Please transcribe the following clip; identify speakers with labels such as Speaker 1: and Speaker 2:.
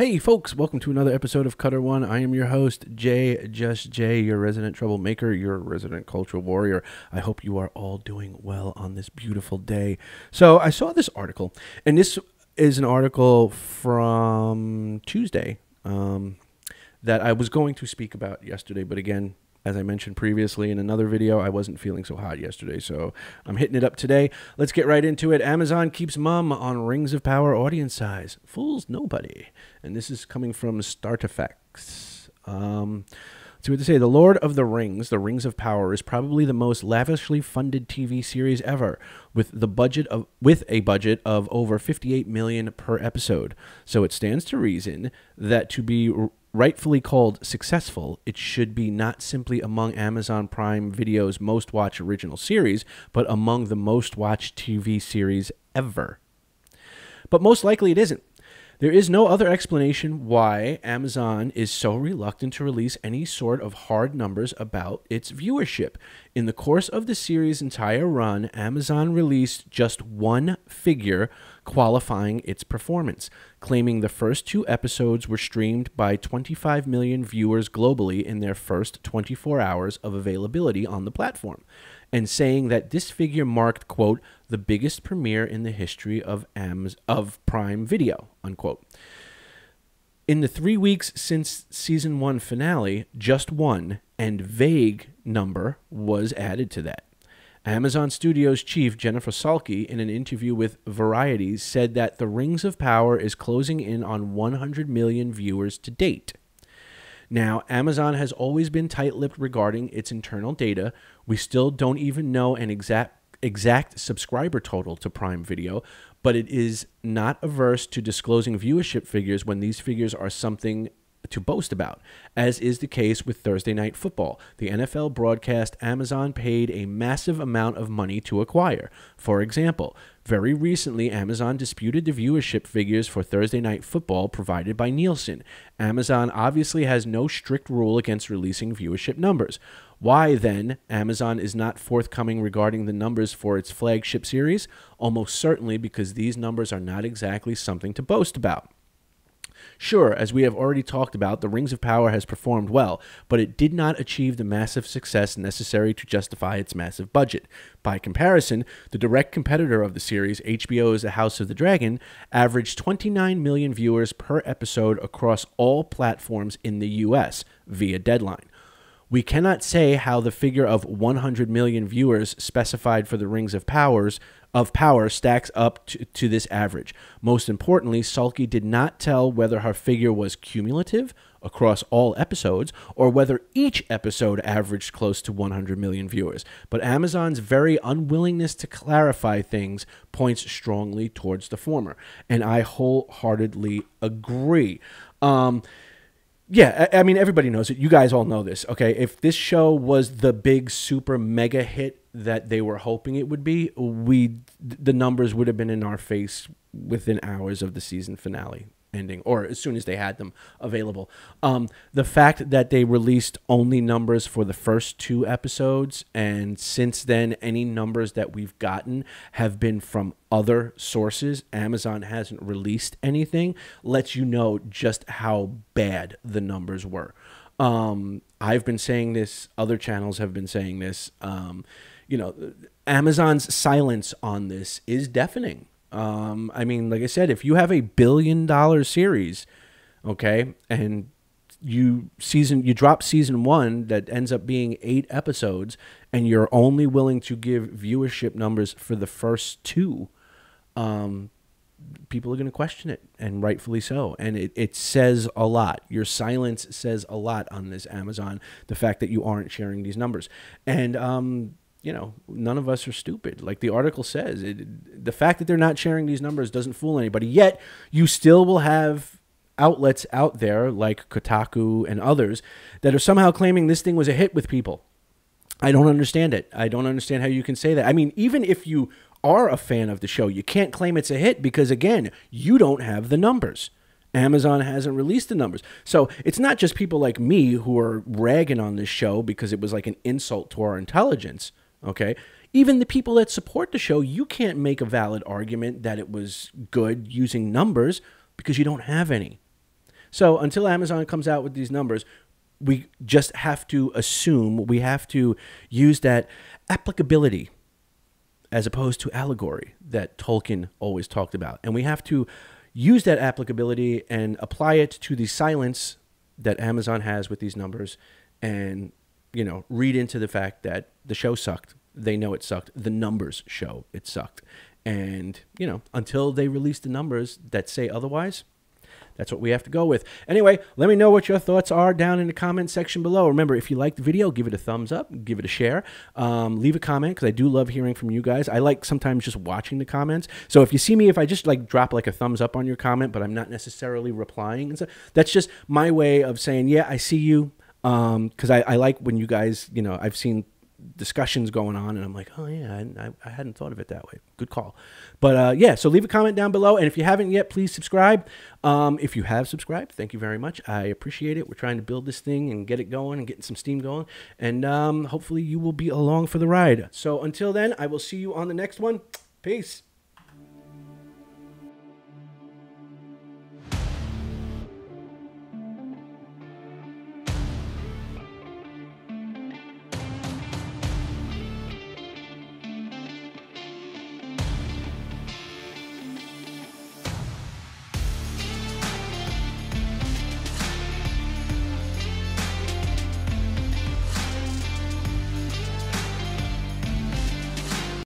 Speaker 1: Hey folks, welcome to another episode of Cutter One. I am your host, Jay, just Jay, your resident troublemaker, your resident cultural warrior. I hope you are all doing well on this beautiful day. So I saw this article, and this is an article from Tuesday that I was going to speak about yesterday, but again, as I mentioned previously in another video, I wasn't feeling so hot yesterday, so I'm hitting it up today. Let's get right into it. Amazon keeps mum on Rings of Power audience size. Fools nobody. And this is coming from Starteffects. Let's see what they say. The Lord of the Rings of Power, is probably the most lavishly funded TV series ever, with a budget of over $58 million per episode. So it stands to reason that to be rightfully called successful, it should be not simply among Amazon Prime Video's most watched original series, but among the most watched TV series ever. But most likely it isn't. There is no other explanation why Amazon is so reluctant to release any sort of hard numbers about its viewership. In the course of the series' entire run, Amazon released just one figure qualifying its performance, claiming the first 2 episodes were streamed by 25 million viewers globally in their first 24 hours of availability on the platform, and saying that this figure marked, quote, the biggest premiere in the history of Prime Video, unquote. In the 3 weeks since Season 1 finale, just one, and vague, number was added to that. Amazon Studios chief Jennifer Salke, in an interview with Variety, said that The Rings of Power is closing in on 100 million viewers to date. Now, Amazon has always been tight-lipped regarding its internal data. We still don't even know an exact subscriber total to Prime Video, but it is not averse to disclosing viewership figures when these figures are something to boast about, as is the case with Thursday Night Football, the NFL broadcast Amazon paid a massive amount of money to acquire. For example, very recently, Amazon disputed the viewership figures for Thursday Night Football provided by Nielsen. Amazon obviously has no strict rule against releasing viewership numbers. Why, then, Amazon is not forthcoming regarding the numbers for its flagship series? Almost certainly because these numbers are not exactly something to boast about. Sure, as we have already talked about, The Rings of Power has performed well, but it did not achieve the massive success necessary to justify its massive budget. By comparison, the direct competitor of the series, HBO's The House of the Dragon, averaged 29 million viewers per episode across all platforms in the U.S. via Deadline. We cannot say how the figure of 100 million viewers specified for The Rings of Power stacks up to this average. Most importantly, Salke did not tell whether her figure was cumulative across all episodes or whether each episode averaged close to 100 million viewers. But Amazon's very unwillingness to clarify things points strongly towards the former, and I wholeheartedly agree. Yeah, I mean, everybody knows it. You guys all know this, okay? If this show was the big, super, mega hit that they were hoping it would be, the numbers would have been in our face within hours of the season finale ending, or as soon as they had them available. The fact that they released only numbers for the first 2 episodes, and since then, any numbers that we've gotten have been from other sources, Amazon hasn't released anything, lets you know just how bad the numbers were. I've been saying this, other channels have been saying this. Amazon's silence on this is deafening. I mean, like I said, if you have a $1 billion series, okay, and you drop season 1 that ends up being 8 episodes, and you're only willing to give viewership numbers for the first 2, people are going to question it, and rightfully so. And it says a lot. Your silence says a lot on this, Amazon, the fact that you aren't sharing these numbers. And, none of us are stupid. Like the article says, the fact that they're not sharing these numbers doesn't fool anybody. Yet, you still will have outlets out there like Kotaku and others that are somehow claiming this thing was a hit with people. I don't understand it. I don't understand how you can say that. I mean, even if you are a fan of the show, you can't claim it's a hit because, again, you don't have the numbers. Amazon hasn't released the numbers. So it's not just people like me who are ragging on this show because it was like an insult to our intelligence. Okay, even the people that support the show, you can't make a valid argument that it was good using numbers because you don't have any. So until Amazon comes out with these numbers, we just have to assume, we have to use that applicability as opposed to allegory that Tolkien always talked about. And we have to use that applicability and apply it to the silence that Amazon has with these numbers, and, you know, read into the fact that the show sucked. They know it sucked. The numbers show it sucked. And, you know, until they release the numbers that say otherwise, that's what we have to go with. Anyway, let me know what your thoughts are down in the comment section below. Remember, if you like the video, give it a thumbs up, give it a share. Leave a comment, because I do love hearing from you guys. I like sometimes just watching the comments. So if you see me, if I just like drop like a thumbs up on your comment, but I'm not necessarily replying, and so that's just my way of saying, yeah, I see you. Because I like when you guys, you know, I've seen discussions going on, and I'm like, oh yeah, I hadn't thought of it that way. Good call. But yeah, so leave a comment down below, and if you haven't yet, please subscribe. If you have subscribed, thank you very much. I appreciate it. We're trying to build this thing and get it going and getting some steam going, and hopefully you will be along for the ride. So until then, I will see you on the next one. Peace.